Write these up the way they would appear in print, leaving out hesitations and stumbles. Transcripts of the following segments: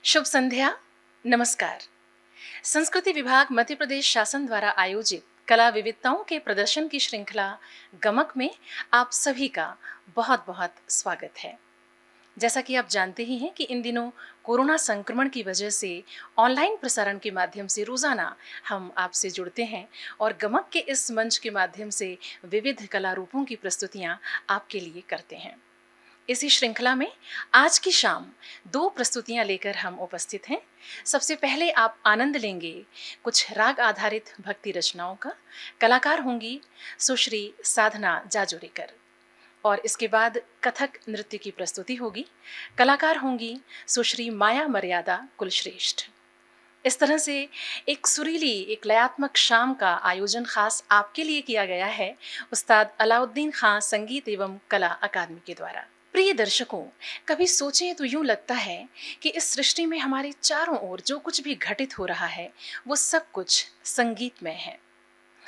शुभ संध्या, नमस्कार। संस्कृति विभाग मध्य प्रदेश शासन द्वारा आयोजित कला विविधताओं के प्रदर्शन की श्रृंखला गमक में आप सभी का बहुत बहुत स्वागत है। जैसा कि आप जानते ही हैं कि इन दिनों कोरोना संक्रमण की वजह से ऑनलाइन प्रसारण के माध्यम से रोजाना हम आपसे जुड़ते हैं और गमक के इस मंच के माध्यम से विविध कला रूपों की प्रस्तुतियां आपके लिए करते हैं। इसी श्रृंखला में आज की शाम 2 प्रस्तुतियां लेकर हम उपस्थित हैं। सबसे पहले आप आनंद लेंगे कुछ राग आधारित भक्ति रचनाओं का। कलाकार होंगी सुश्री साधना जाजोरीकर और इसके बाद कथक नृत्य की प्रस्तुति होगी। कलाकार होंगी सुश्री माया मर्यादा कुलश्रेष्ठ। इस तरह से एक सुरीली, एक लयात्मक शाम का आयोजन खास आपके लिए किया गया है उस्ताद अलाउद्दीन खां संगीत एवं कला अकादमी के द्वारा। प्रिय दर्शकों, कभी सोचें तो यूं लगता है कि इस सृष्टि में हमारे चारों ओर जो कुछ भी घटित हो रहा है वो सब कुछ संगीतमय है।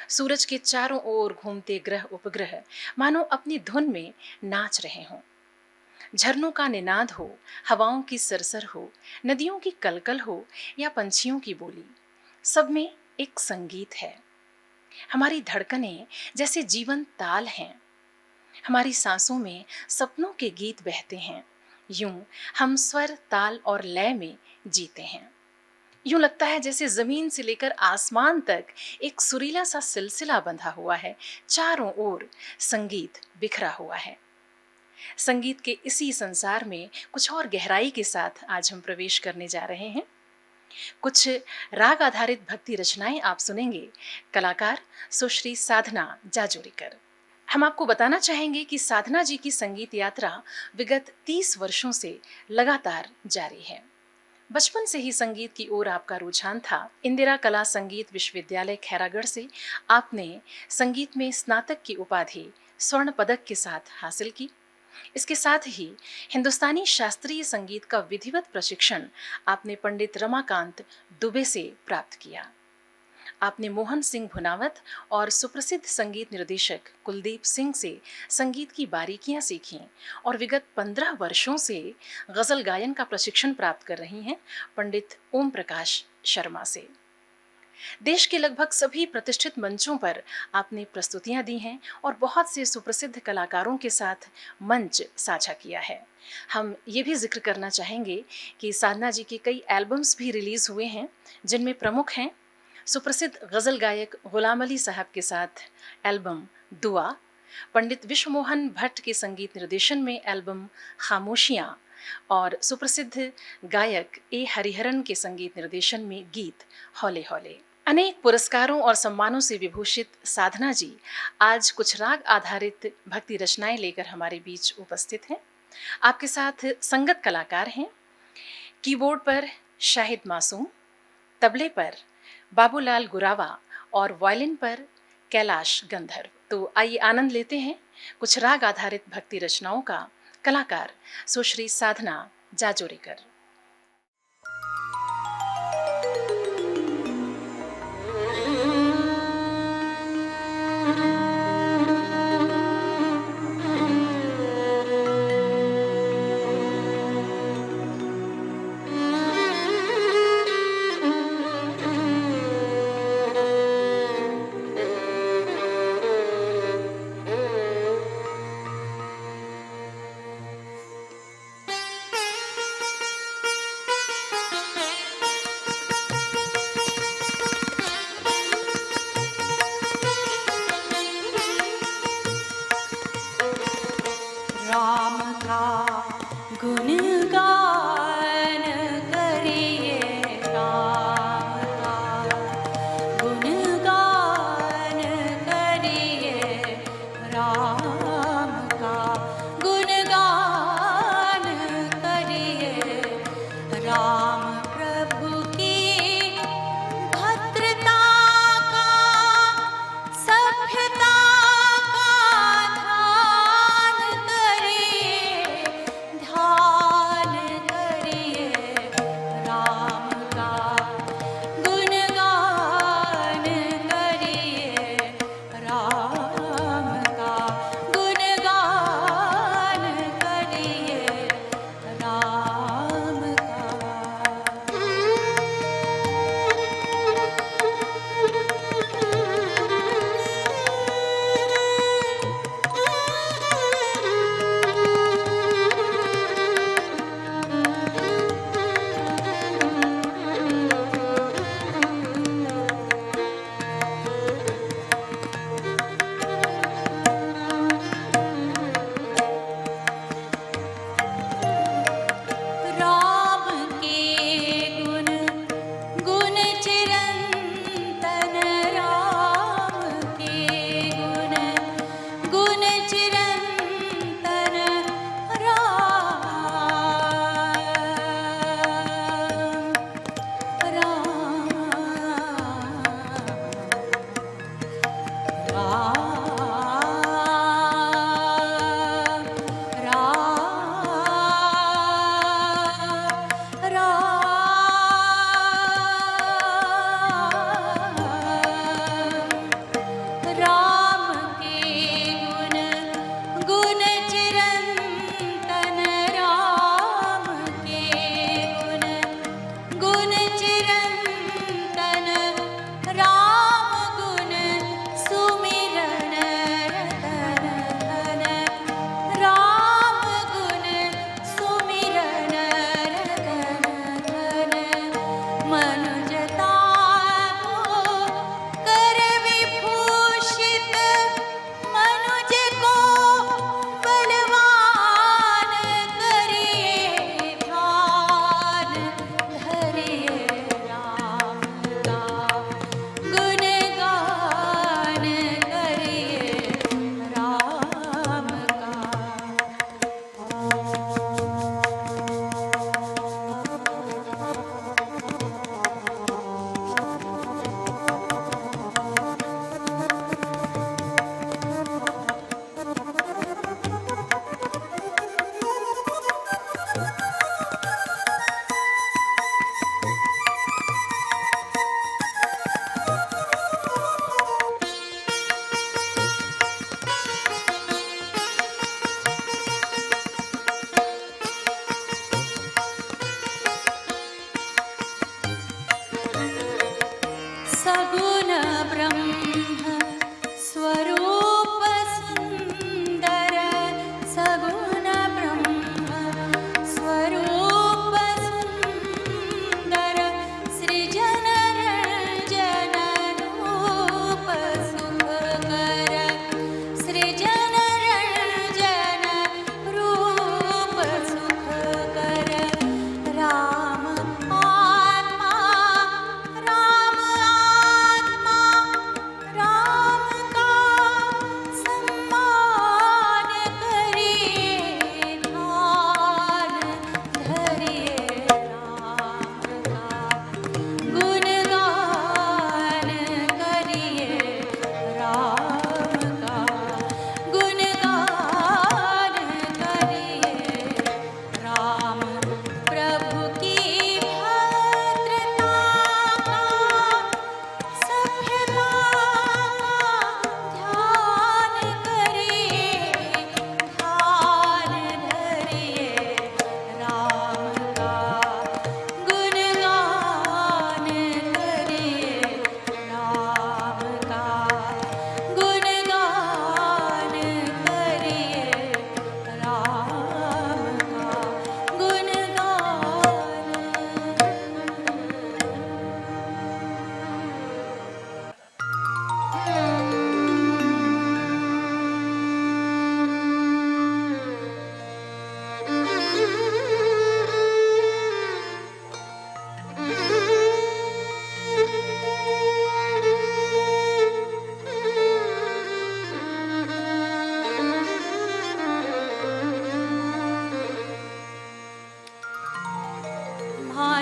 सूरज के चारों ओर घूमते ग्रह उपग्रह मानो अपनी धुन में नाच रहे हों। झरनों का निनाद हो, हवाओं की सरसर हो, नदियों की कलकल हो या पंछियों की बोली, सब में एक संगीत है। हमारी धड़कनें जैसे जीवंत ताल हैं। हमारी सांसों में सपनों के गीत बहते हैं। यूं हम स्वर, ताल और लय में जीते हैं। यूं लगता है जैसे जमीन से लेकर आसमान तक एक सुरीला सा सिलसिला बंधा हुआ है। चारों ओर संगीत बिखरा हुआ है। संगीत के इसी संसार में कुछ और गहराई के साथ आज हम प्रवेश करने जा रहे हैं। कुछ राग आधारित भक्ति रचनाएं आप सुनेंगे। कलाकार सुश्री साधना जाजोरीकर। हम आपको बताना चाहेंगे कि साधना जी की संगीत यात्रा विगत 30 वर्षों से लगातार जारी है। बचपन से ही संगीत की ओर आपका रुझान था। इंदिरा कला संगीत विश्वविद्यालय खैरागढ़ से आपने संगीत में स्नातक की उपाधि स्वर्ण पदक के साथ हासिल की। इसके साथ ही हिंदुस्तानी शास्त्रीय संगीत का विधिवत प्रशिक्षण आपने पंडित रमाकांत दुबे से प्राप्त किया। आपने मोहन सिंह भुनावत और सुप्रसिद्ध संगीत निर्देशक कुलदीप सिंह से संगीत की बारीकियां सीखी और विगत 15 वर्षों से गजल गायन का प्रशिक्षण प्राप्त कर रही हैं पंडित ओम प्रकाश शर्मा से। देश के लगभग सभी प्रतिष्ठित मंचों पर आपने प्रस्तुतियां दी हैं और बहुत से सुप्रसिद्ध कलाकारों के साथ मंच साझा किया है। हम ये भी जिक्र करना चाहेंगे कि साधना जी के कई एल्बम्स भी रिलीज हुए हैं, जिनमें प्रमुख हैं सुप्रसिद्ध गजल गायक गुलाम अली साहब के साथ एल्बम दुआ, पंडित विश्वमोहन भट्ट के संगीत निर्देशन में एल्बम खामोशियां और सुप्रसिद्ध गायक ए हरिहरन के संगीत निर्देशन में गीत हौले हौले। अनेक पुरस्कारों और सम्मानों से विभूषित साधना जी आज कुछ राग आधारित भक्ति रचनाएं लेकर हमारे बीच उपस्थित हैं। आपके साथ संगत कलाकार हैं। कीबोर्ड पर शाहिद मासूम, तबले पर बाबूलाल गुरावा और वायलिन पर कैलाश गंधर्व। तो आइए आनंद लेते हैं कुछ राग आधारित भक्ति रचनाओं का। कलाकार सुश्री साधना जाजोरीकर।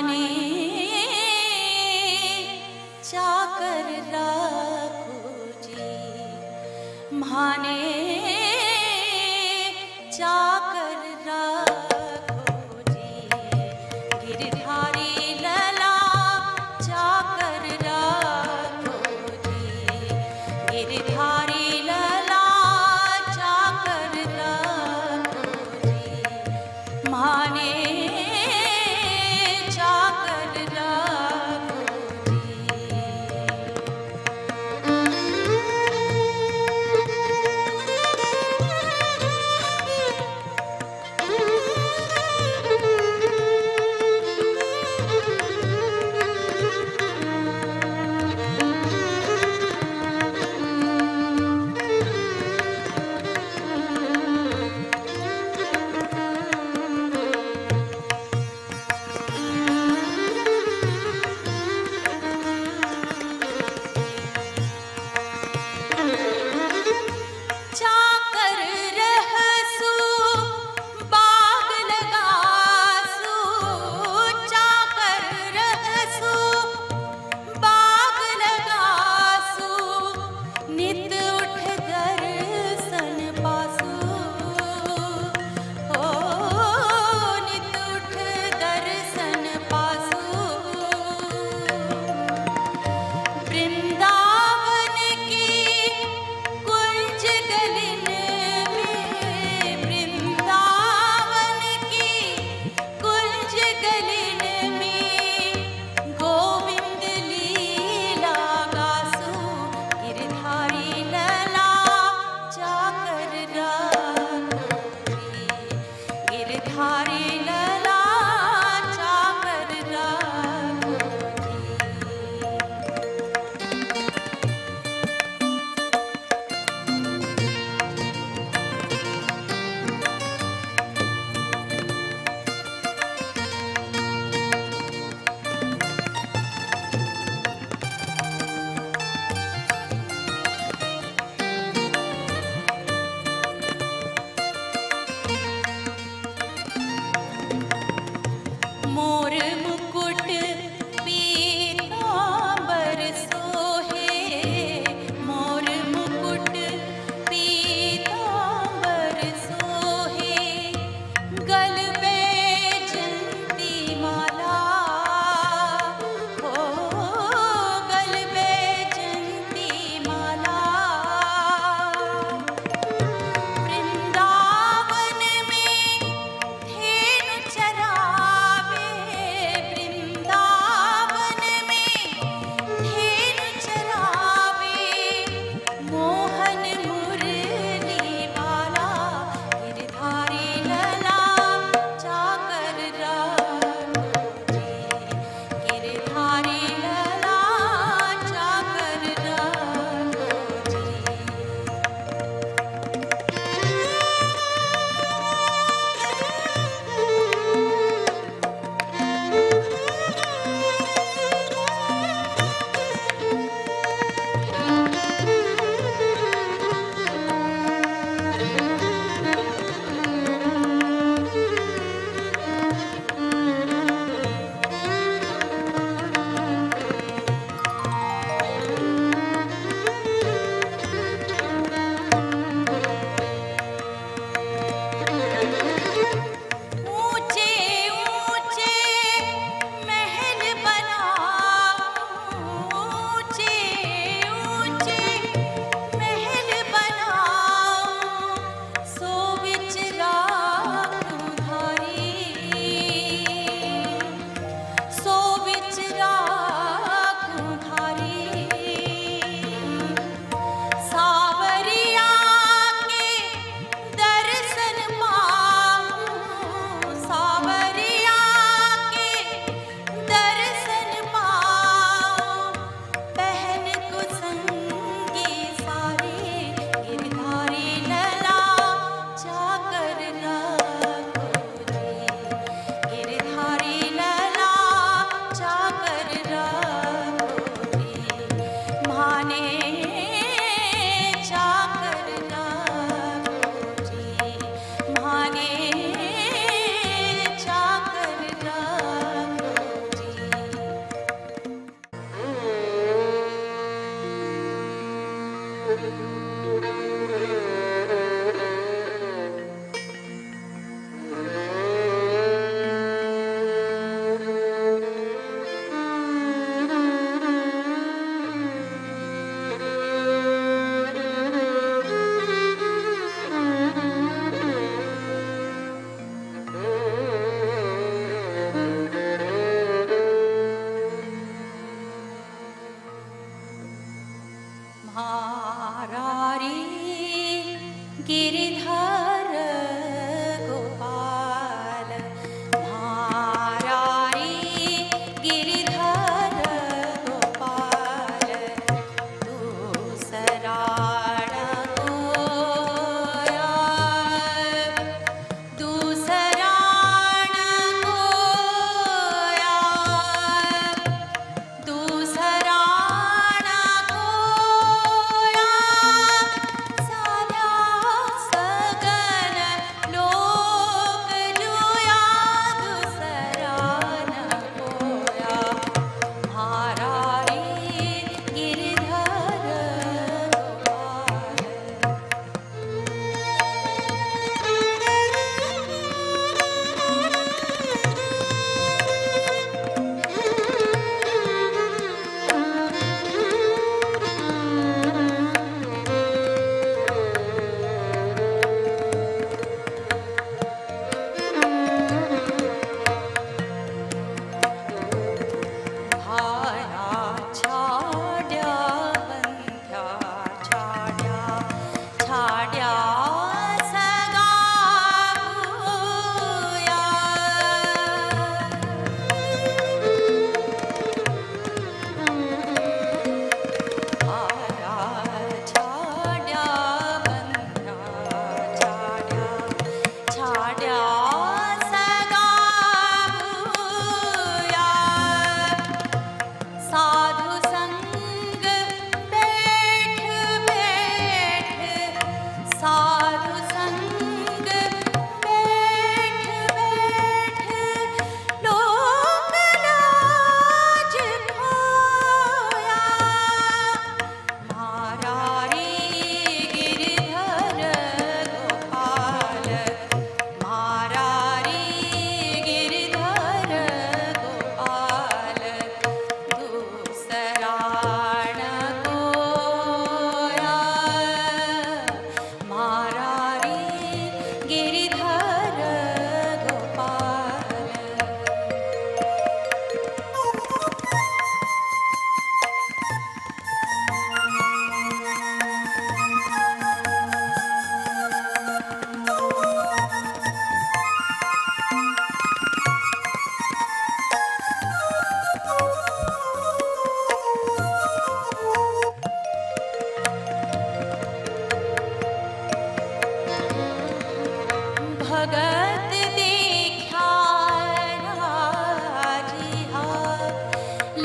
भाने चाकर राखो जी, भाने चाकर राखो जी, गिरधारी लला चाकर राखो जी, गिरधारी लला चाकर राखो जी, भाने चाकर राखो जी।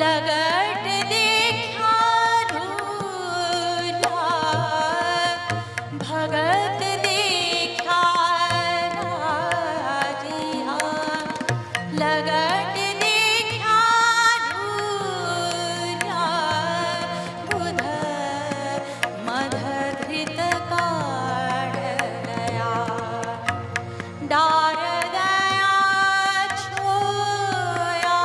लगट देखा रूला भगत देखा राजिया लगट देखा रूला बुध मध धृत काढलया डार दया छोया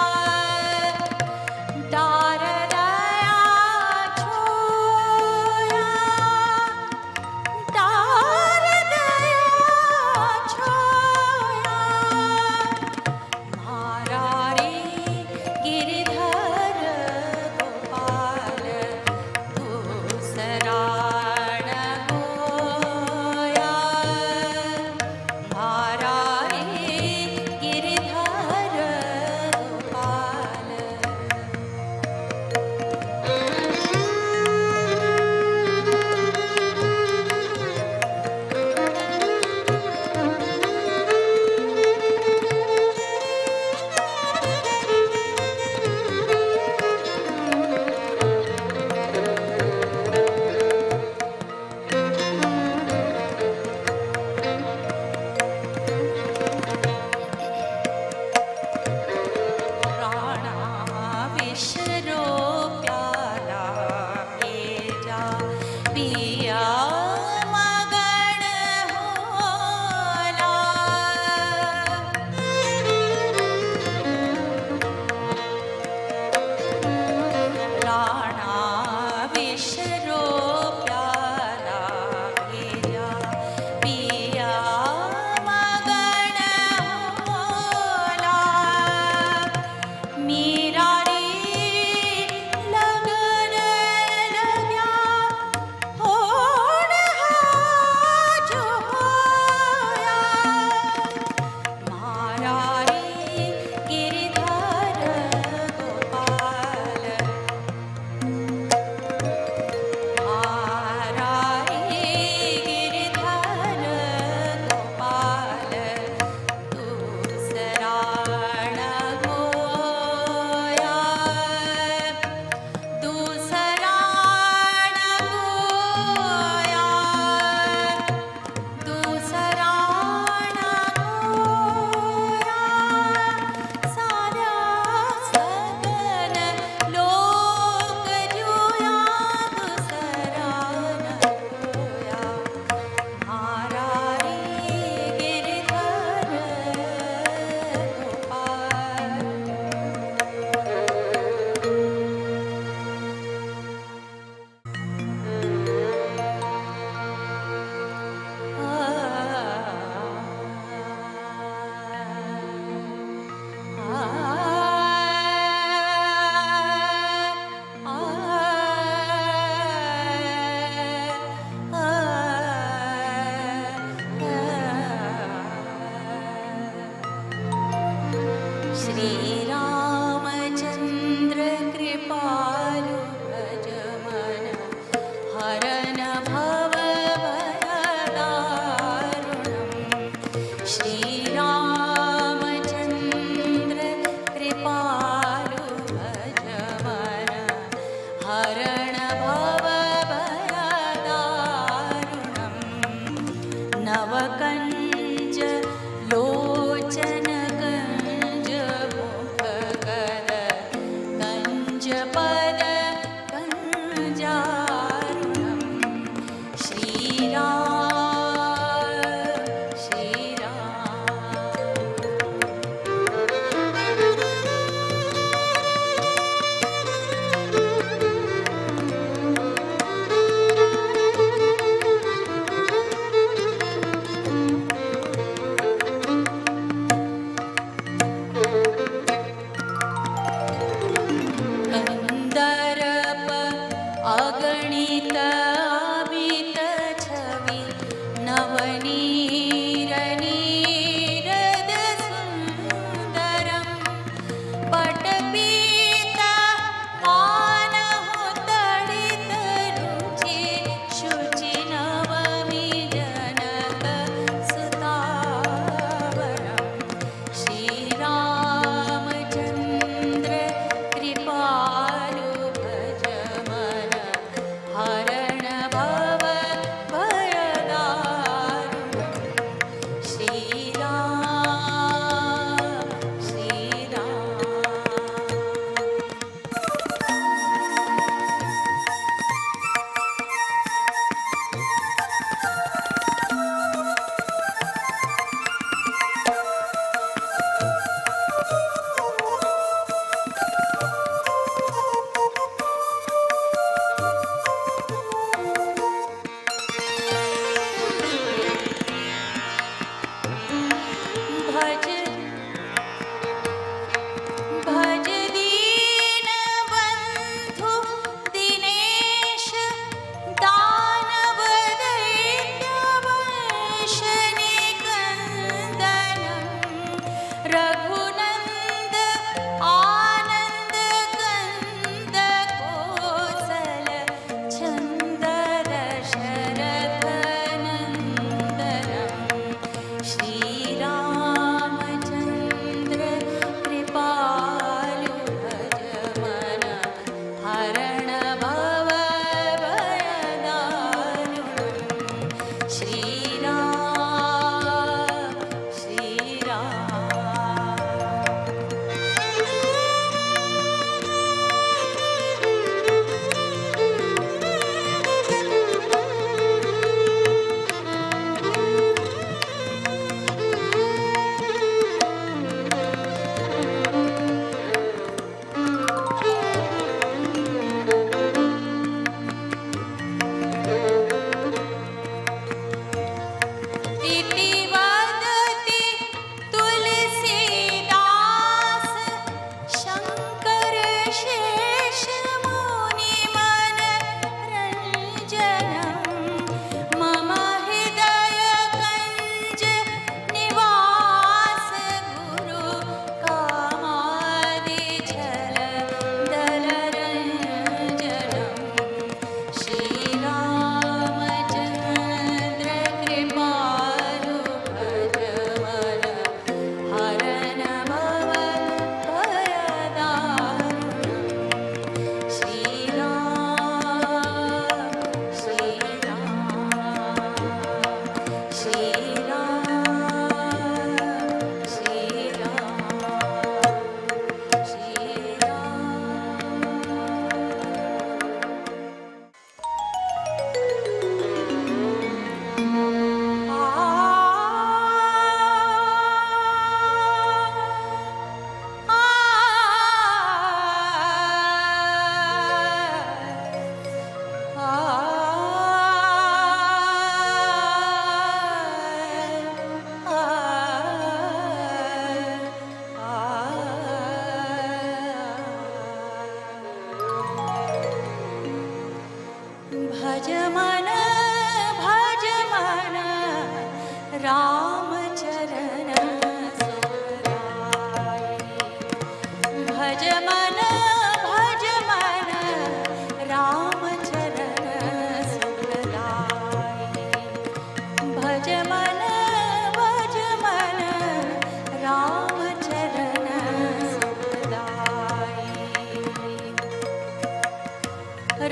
डार दया छोया डार दया छोया मारा रे गिरधर गोपाल दूसरा न होया मारा रे गिरधर गोपाल राणा विशरो प्याला भेजा पिया मगन होला राणा विशरो प्याला भेजा पिया मगन होला मीरा रे लगन लग्या होड़ हाज होया मारा रे गिरधर गोपाल मारा रे गिरधर गोपाल दूसरा न होया दूसरा न होया दूसरा न होया सारा सगन लोक जोया दूसरा न होया मारा रे गिरधर गोपाल श्री रामचंद्र कृपालु भज मन हरन भव भयदारुणम् श्री रामचंद्र कृपालु भज मन हरण भव भयदारुणम् नवकञ्ज लोचन कञ्ज मुख कर कञ्ज पद कञ्जारुणम् श्रीराम श्रीराम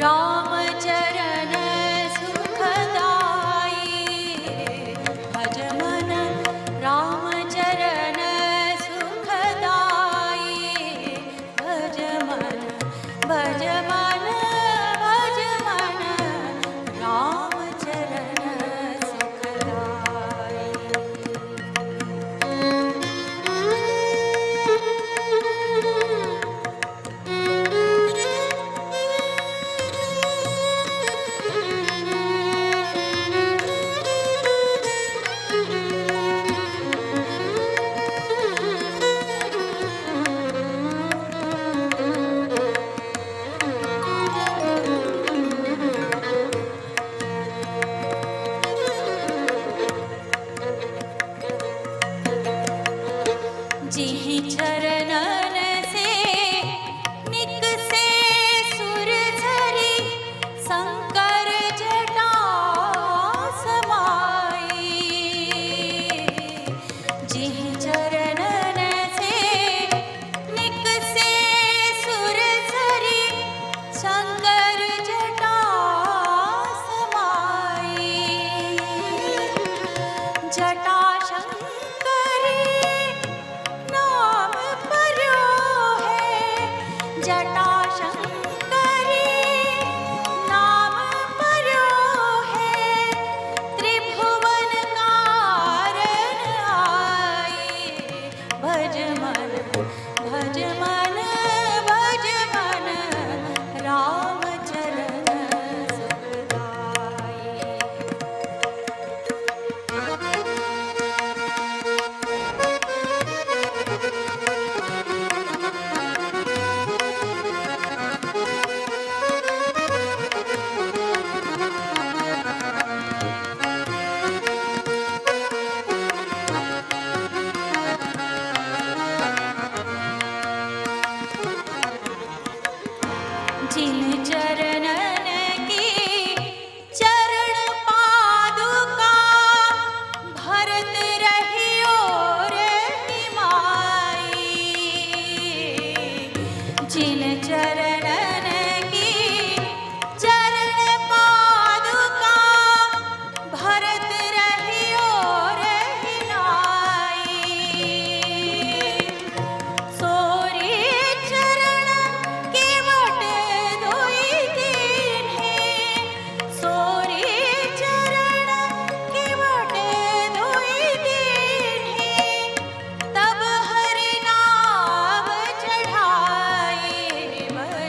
राम चरण सुखदाई भज मन राम चरण सुखदाई भज मन भज मन भज मन राम चरण सुखदाई। जिहि चरणन से निकसे सुर झरी शंकर जटा समाई जिहि चरणन से निकसे सुर झरी शंकर जटा समाई जटा शंकरी नाम पर्यो है जटा शंकरी नाम पर्यो है त्रिभुवन कारण आई भज मन भज मन भज मन राम चरण सुखदाई। जिन चरणन की चरण पादुका भरत रहियो रे माई जिन चरणन की चरण पादुका भरत रहियो रे नाई सोरी चरण केवट धोई दीन्हे सोरी चरण केवट धोई दीन्हे तब हरि नाम चढ़ाए भज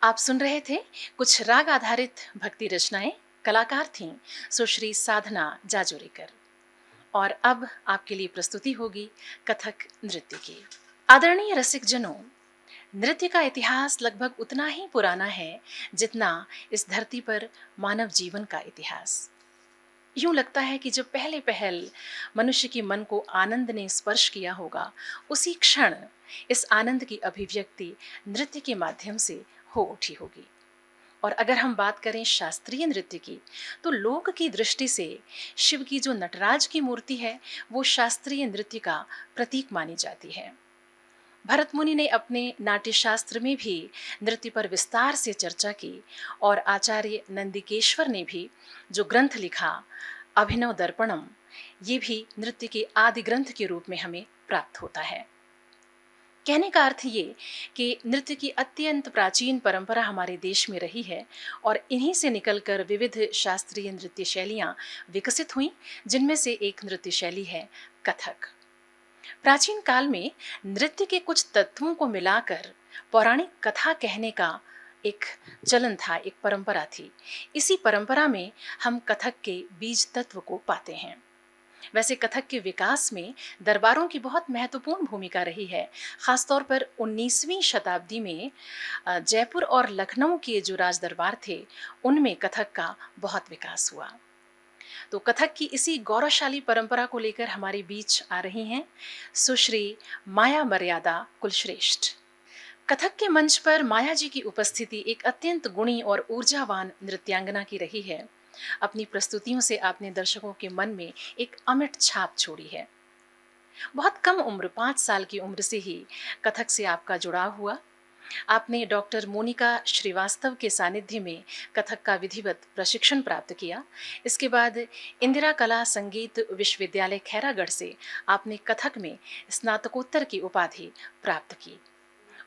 आप सुन रहे थे कुछ राग आधारित भक्ति रचनाएं। कलाकार थीं सुश्री साधना जाजोरीकर। और अब आपके लिए प्रस्तुति होगी कथक नृत्य की। आदरणीय रसिक जनों, नृत्य का इतिहास लगभग उतना ही पुराना है जितना इस धरती पर मानव जीवन का इतिहास। यूं लगता है कि जब पहले पहल मनुष्य के मन को आनंद ने स्पर्श किया होगा, उसी क्षण इस आनंद की अभिव्यक्ति नृत्य के माध्यम से हो उठी होगी। और अगर हम बात करें शास्त्रीय नृत्य की, तो लोक की दृष्टि से शिव की जो नटराज की मूर्ति है, वो शास्त्रीय नृत्य का प्रतीक मानी जाती है। भरत मुनि ने अपने नाट्य शास्त्र में भी नृत्य पर विस्तार से चर्चा की और आचार्य नंदिकेश्वर ने भी जो ग्रंथ लिखा अभिनव दर्पणम, ये भी नृत्य के आदि ग्रंथ के रूप में हमें प्राप्त होता है। कहने का अर्थ ये कि नृत्य की अत्यंत प्राचीन परंपरा हमारे देश में रही है और इन्हीं से निकलकर विविध शास्त्रीय नृत्य शैलियाँ विकसित हुईं, जिनमें से एक नृत्य शैली है कथक। प्राचीन काल में नृत्य के कुछ तत्वों को मिलाकर पौराणिक कथा कहने का एक चलन था, एक परंपरा थी। इसी परंपरा में हम कथक के बीज तत्व को पाते हैं। वैसे कथक के विकास में दरबारों की बहुत महत्वपूर्ण भूमिका रही है। खासतौर पर 19वीं शताब्दी में जयपुर और लखनऊ के जो राज दरबार थे, उनमें कथक का बहुत विकास हुआ। तो कथक की इसी गौरवशाली परंपरा को लेकर हमारे बीच आ रही हैं सुश्री माया मर्यादा कुलश्रेष्ठ। कथक के मंच पर माया जी की उपस्थिति एक अत्यंत गुणी और ऊर्जावान नृत्यांगना की रही है। अपनी प्रस्तुतियों से आपने दर्शकों के मन में एक अमिट छाप छोड़ी है। बहुत कम उम्र, 5 साल की उम्र से ही कथक से आपका जुड़ाव हुआ। आपने डॉक्टर मोनिका श्रीवास्तव के सानिध्य में कथक का विधिवत प्रशिक्षण प्राप्त किया। इसके बाद इंदिरा कला संगीत विश्वविद्यालय खैरागढ़ से आपने कथक में स्नातकोत्तर की उपाधि प्राप्त की।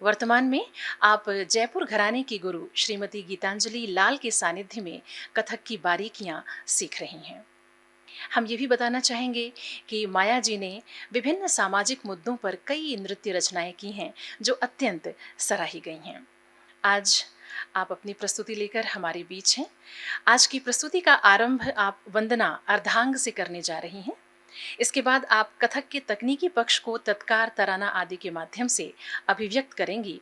वर्तमान में आप जयपुर घराने की गुरु श्रीमती गीतांजलि लाल के सानिध्य में कथक की बारीकियां सीख रही हैं। हम ये भी बताना चाहेंगे कि माया जी ने विभिन्न सामाजिक मुद्दों पर कई नृत्य रचनाएं की हैं जो अत्यंत सराही गई हैं। आज आप अपनी प्रस्तुति लेकर हमारे बीच हैं। आज की प्रस्तुति का आरंभ आप वंदना अर्धांग से करने जा रही हैं। इसके बाद आप कथक के तकनीकी पक्ष को तत्कार, तराना आदि के माध्यम से अभिव्यक्त करेंगी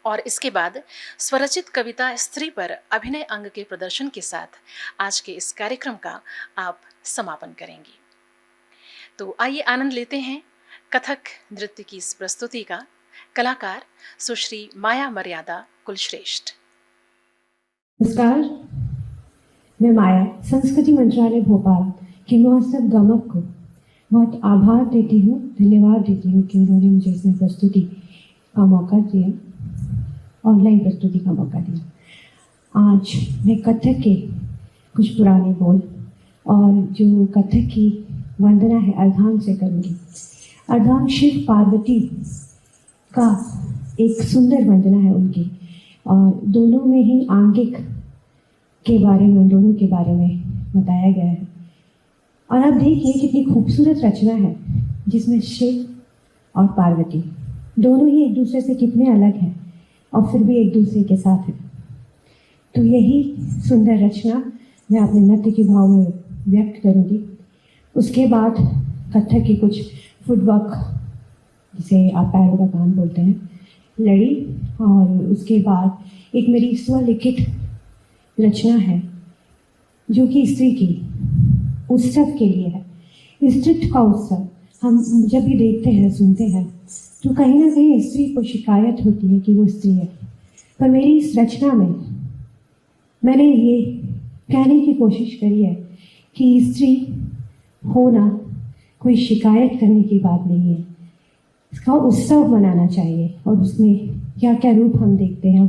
और इसके बाद स्वरचित कविता स्त्री पर अभिनय अंग के प्रदर्शन के साथ आज के इस कार्यक्रम का आप समापन करेंगी। तो आइए आनंद लेते हैं कथक नृत्य की इस प्रस्तुति का। कलाकार सुश्री माया मर्यादा कुलश्रेष्ठ। नमस्कार, मैं माया संस्कृति मंत्रालय भोपाल के महोत्सव गमक को बहुत आभार देती हूँ, धन्यवाद देती हूँ कि उन्होंने मुझे इसमें प्रस्तुति का मौका दिया, ऑनलाइन प्रस्तुति का मौका दिया। आज मैं कथक के कुछ पुराने बोल और जो कथक की वंदना है अर्धांग से करूँगी। अर्धांग शिव पार्वती का एक सुंदर वंदना है उनकी, और दोनों में ही आंगिक के बारे में, दोनों के बारे में बताया गया है। और आप देखिए कितनी खूबसूरत रचना है जिसमें शिव और पार्वती दोनों ही एक दूसरे से कितने अलग हैं और फिर भी एक दूसरे के साथ हैं। तो यही सुंदर रचना मैं अपने नृत्य के भाव में व्यक्त करूँगी। उसके बाद कथक की कुछ फुटवर्क, जिसे आप पैरों का काम बोलते हैं, लड़ी, और उसके बाद एक मेरी स्वलिखित रचना है जो कि स्त्री की उत्सव के लिए है। स्त्रीत्व का उत्सव हम जब भी देखते हैं, सुनते हैं, तो कहीं ना कहीं स्त्री को शिकायत होती है कि वो स्त्री है। पर मेरी इस रचना में मैंने ये कहने की कोशिश करी है कि स्त्री होना कोई शिकायत करने की बात नहीं है, इसका उत्सव मनाना चाहिए। और उसमें क्या क्या रूप हम देखते हैं,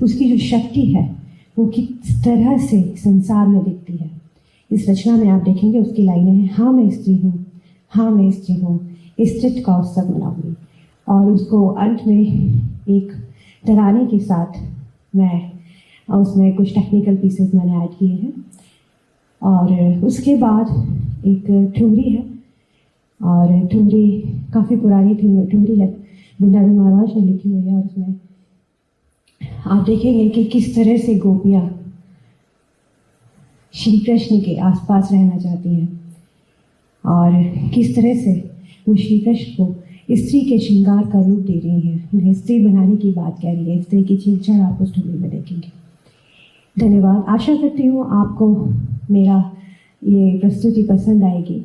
उसकी जो शक्ति है वो किस तरह से संसार में दिखती है। इस रचना में आप देखेंगे उसकी लाइनें हैं, हाँ मैं स्त्री हूँ, हाँ मैं स्त्री हूँ, स्त्रीत्व का उत्सव मनाऊंगी। और उसको अंत में एक तराने के साथ मैं उसमें कुछ टेक्निकल पीसेस मैंने ऐड किए हैं। और उसके बाद एक ठुमरी है, और ठुमरी काफ़ी पुरानी ठुमरी है, वृंदावन महाराज ने लिखी हुई है। और उसमें आप देखेंगे कि किस तरह से गोपियाँ श्री कृष्ण के आसपास रहना चाहती हैं और किस तरह से वो श्री कृष्ण को स्त्री के श्रृंगार का रूप दे रही हैं, उन्हें स्त्री बनाने की बात कह रही है। इस तरह की छेड़छाड़ आप उस ढूंढे में देखेंगे। धन्यवाद। आशा करती हूँ आपको मेरा ये प्रस्तुति पसंद आएगी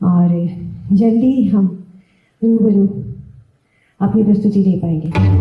और जल्दी हम रूबरू अपनी प्रस्तुति दे पाएंगे।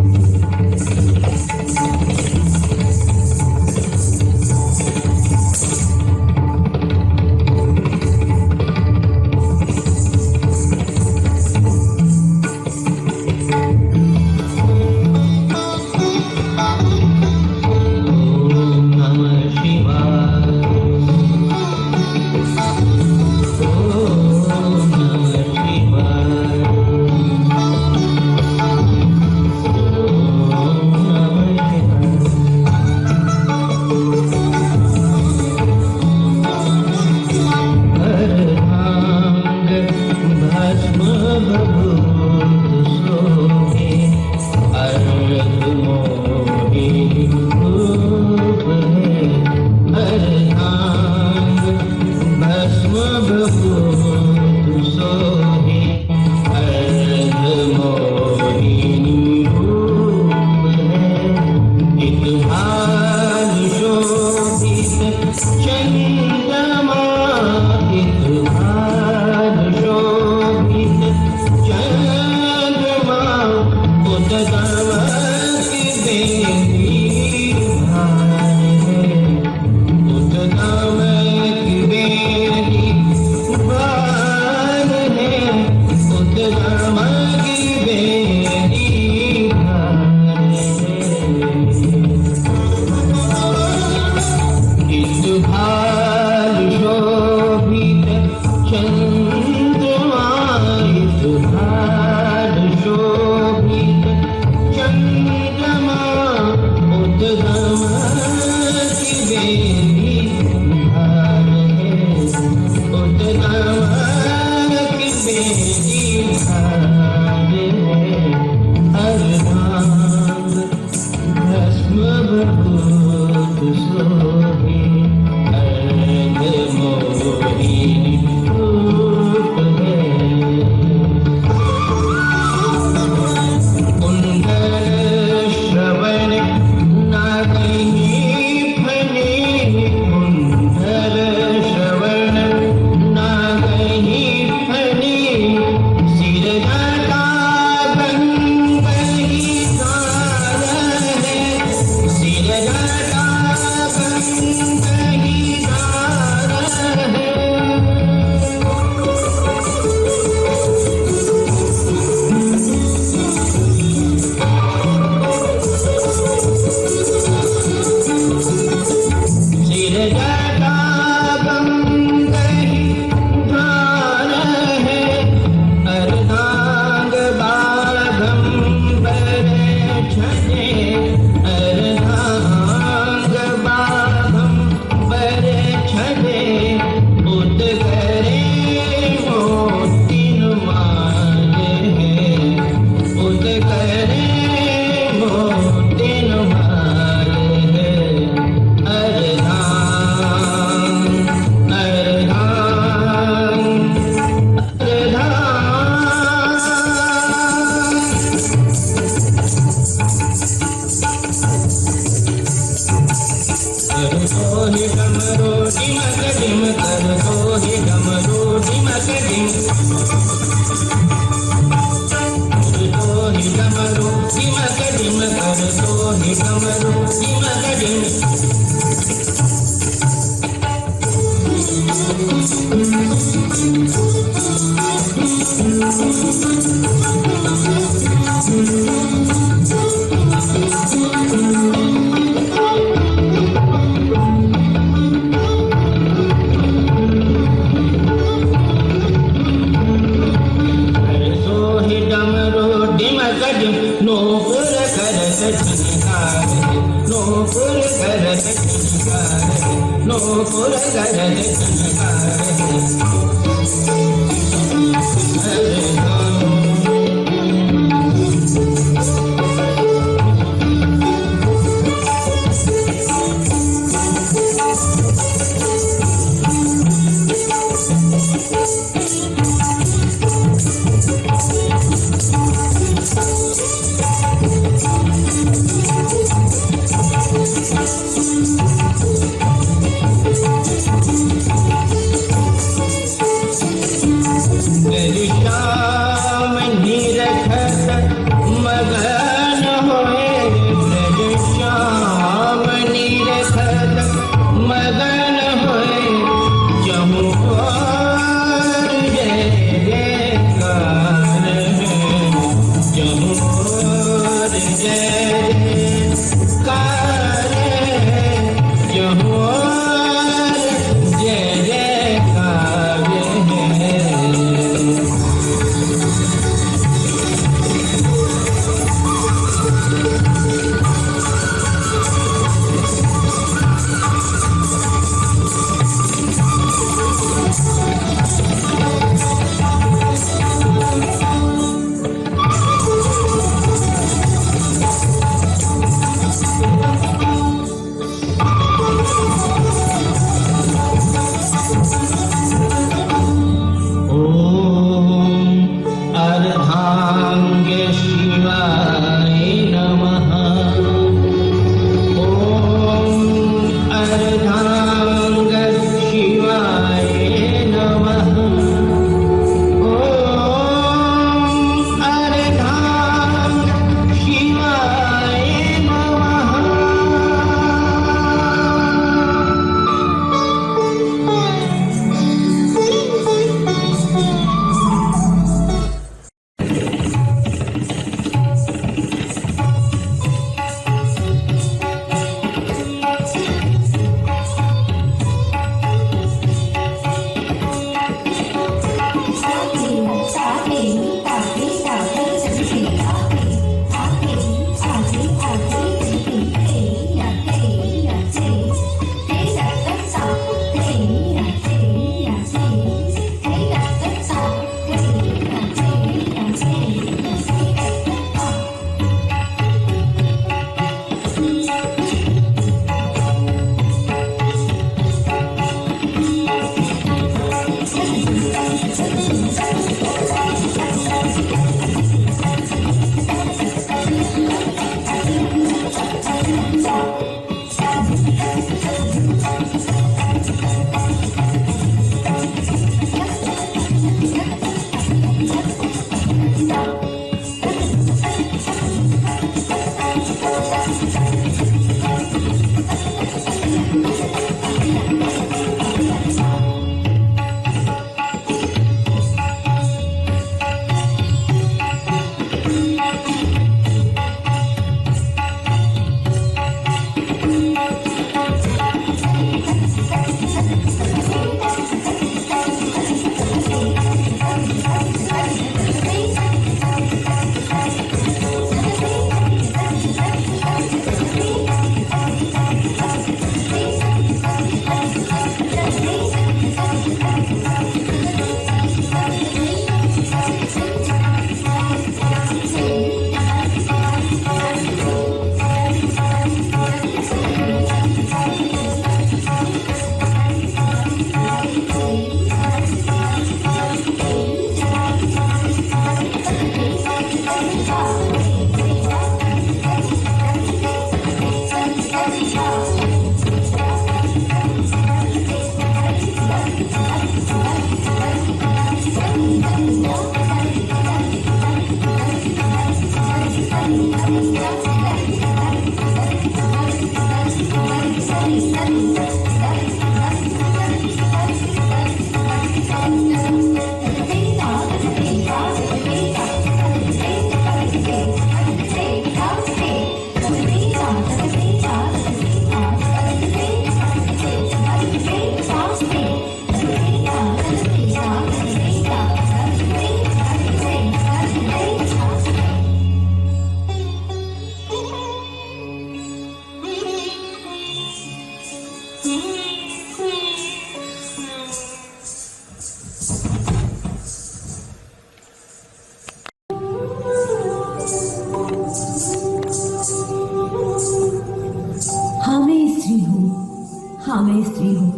हाँ मैं स्त्री हूँ।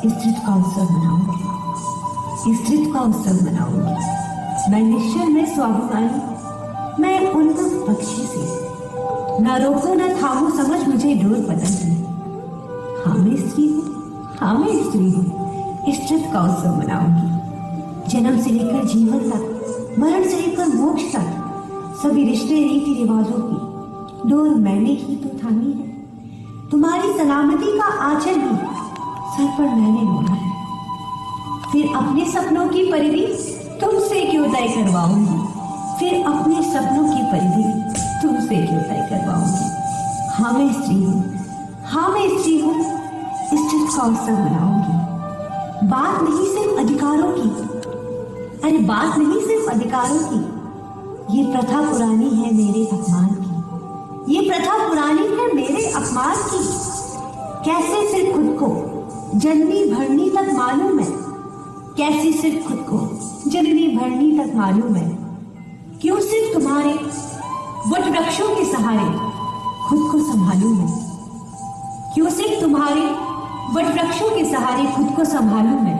स्त्रीत्व का उत्सव मनाऊंगी, स्त्रीत्व का उत्सव मनाऊंगी। मैं निश्चल में स्वाभिमानी, मैं उन्मुख पक्षी से न रोको न थामो, समझ मुझे डोर बदलनी। हाँ मैं स्त्री हूँ, हाँ मैं स्त्री हूँ। स्त्रीत्व का उत्सव मनाऊंगी। जन्म से लेकर जीवन तक, मरण से लेकर मोक्ष तक, सभी रिश्ते रीति रिवाजों की डोर मैंने ही तो थामी है। तुम्हारी सलामती का आंचल भी सर पर मैंने ओढ़ा है। फिर अपने सपनों की परिधि तुमसे क्यों तय करवाऊंगी, फिर अपने सपनों की परिधि तुमसे क्यों तय करवाऊंगी। हाँ मैं स्त्री हूँ, हाँ मैं स्त्री हूँ, इस चित का उत्सव मनाऊंगी। बात नहीं सिर्फ अधिकारों की, अरे बात नहीं सिर्फ अधिकारों की, ये प्रथा पुरानी है मेरे अपमान की, ये प्रथा पुरानी है मेरे अपमान की। कैसे सिर्फ खुद को जननी भरनी तक मालूम है, कैसे सिर्फ खुद को जननी भरनी तक मालूम है। क्यों सिर्फ तुम्हारे वट वृक्षों के सहारे खुद को संभालूं मैं, क्यों सिर्फ तुम्हारे वट वृक्षों के सहारे खुद को संभालूं मैं।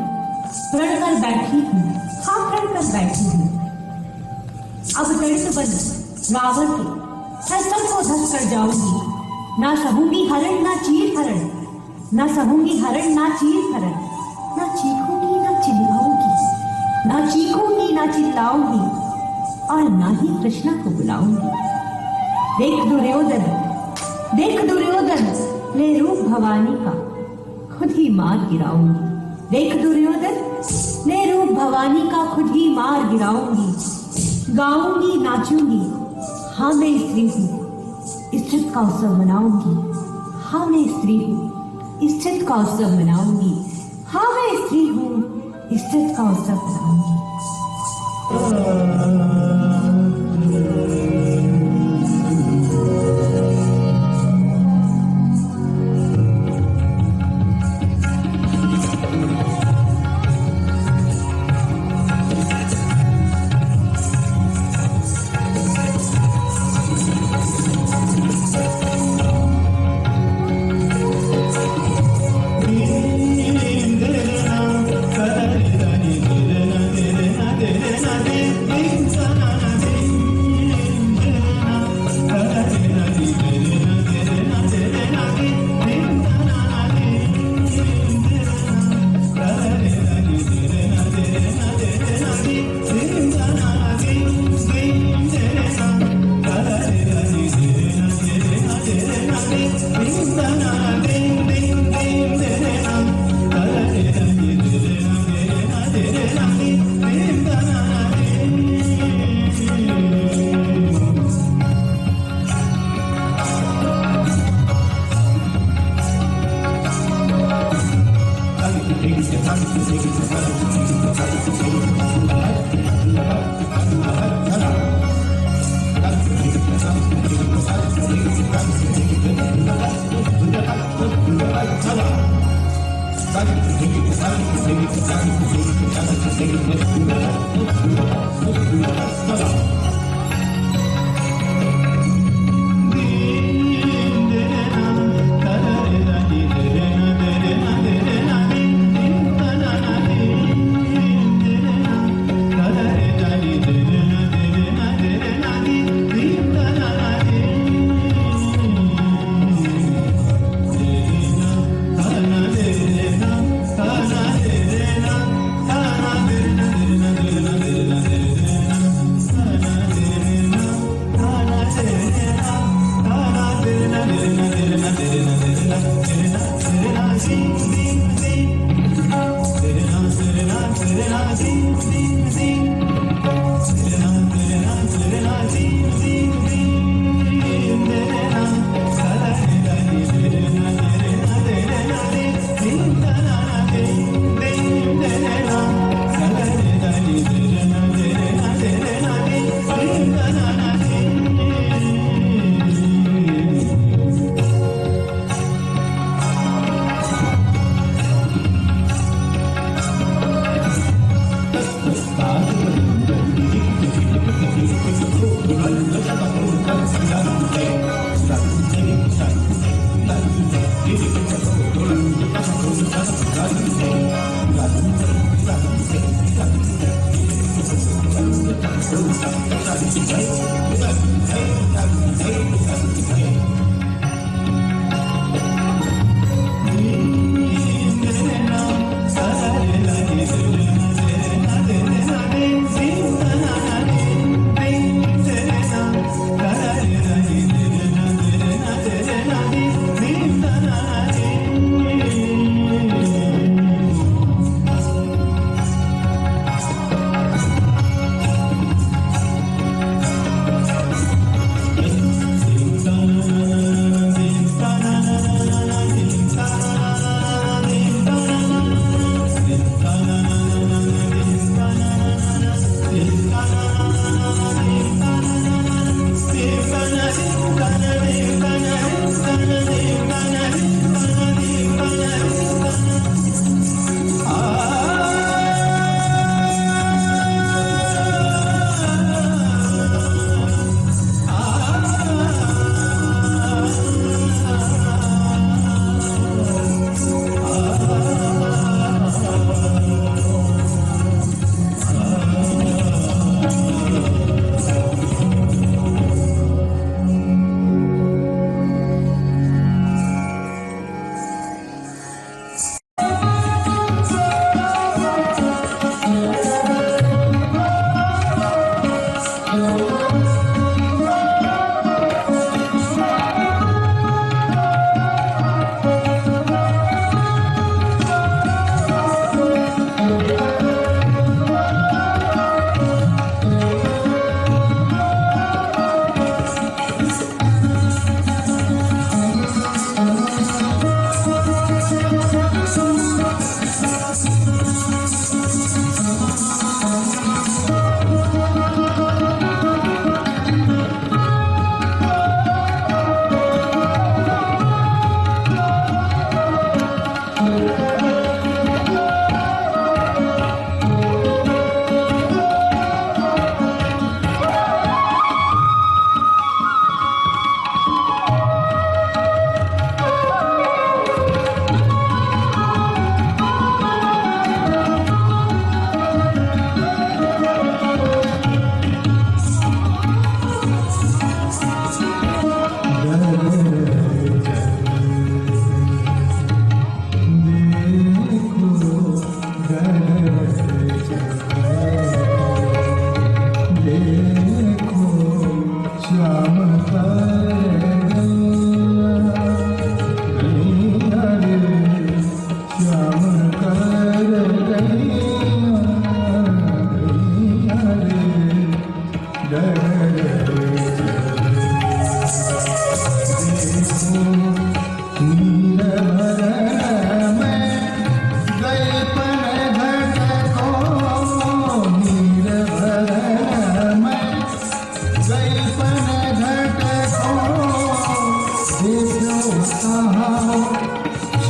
प्रण कर बैठी हूँ, हाँ प्रण कर बैठी हूँ। अब दर्द बंद रावण के हर को धस कर जाऊंगी। ना सहूंगी हरण ना चीर हरण, ना सहूंगी हरण ना चीर हरण। ना चीखूंगी ना चिल्लाऊंगी, ना चीखूंगी ना चिल्लाऊंगी, और ना ही कृष्णा को बुलाऊंगी। देख दुर्योधन, देख दुर्योधन, ले रूप भवानी का खुद ही मार गिराऊंगी। देख दुर्योधन, ले रूप भवानी का खुद ही मार गिराऊंगी। गाऊंगी नाचूंगी, हाँ मैं स्त्री हूँ, इस चित का उत्सव मनाऊंगी। हाँ मैं स्त्री हूँ, इस चित का उत्सव मनाऊंगी। हाँ मैं स्त्री हूँ, इस चित का उत्सव मनाऊंगी।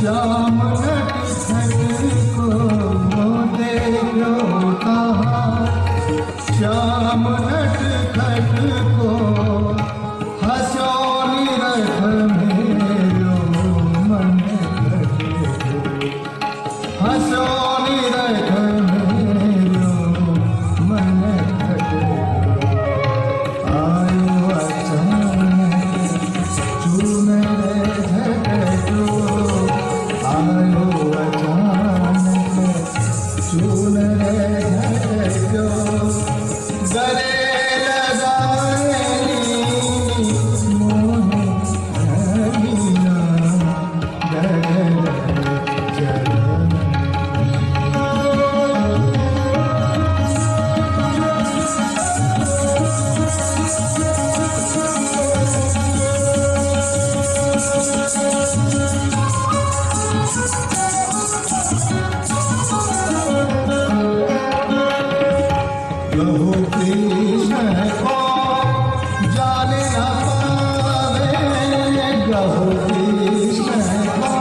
श्याम नटखट को देखो कहाँ, श्याम नटखट को हंसो निरख मेरो मन घटे, हंसो निरख मेरो मन घटे। आयो अचानक चून झटको, आयो अचानक चून झटको, गले लगाए मोह हरिया गगन चरण। कहो कृष्ण को जाने न पावे, कहो कृष्ण को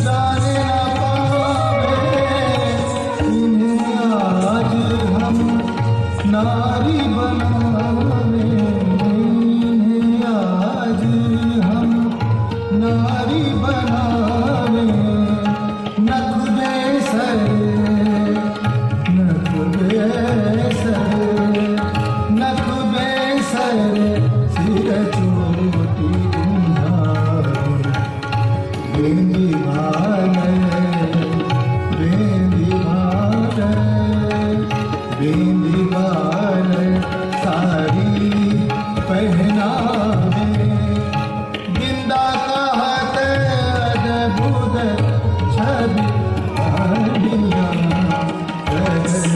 जाने न पावे, इन्हें आज हम नारी बनावे, इन्हें आज हम नारी बनावे। नख बेसर, नख बेसर, नख बेसर, सिर चोटी कुंभार, बेंदी भाले, बेंदी भाले, बेंदी भाले, साड़ी पहनावे, बिंदा कहत अद्भुत छवि हरिया गगन।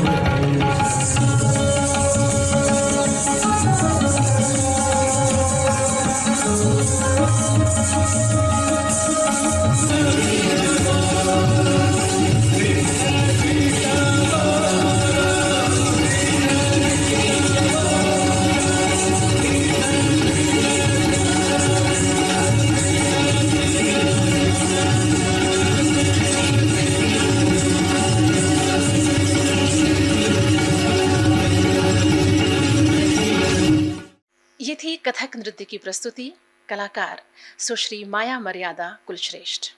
ये थी कथक नृत्य की प्रस्तुति, कलाकार सुश्री माया मर्यादा कुलश्रेष्ठ।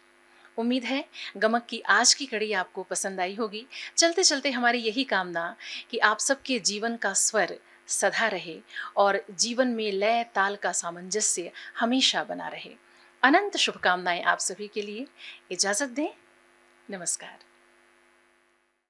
उम्मीद है गमक की आज की कड़ी आपको पसंद आई होगी। चलते चलते हमारी यही कामना कि आप सबके जीवन का स्वर सदा रहे और जीवन में लय ताल का सामंजस्य हमेशा बना रहे। अनंत शुभकामनाएं आप सभी के लिए। इजाजत दें, नमस्कार।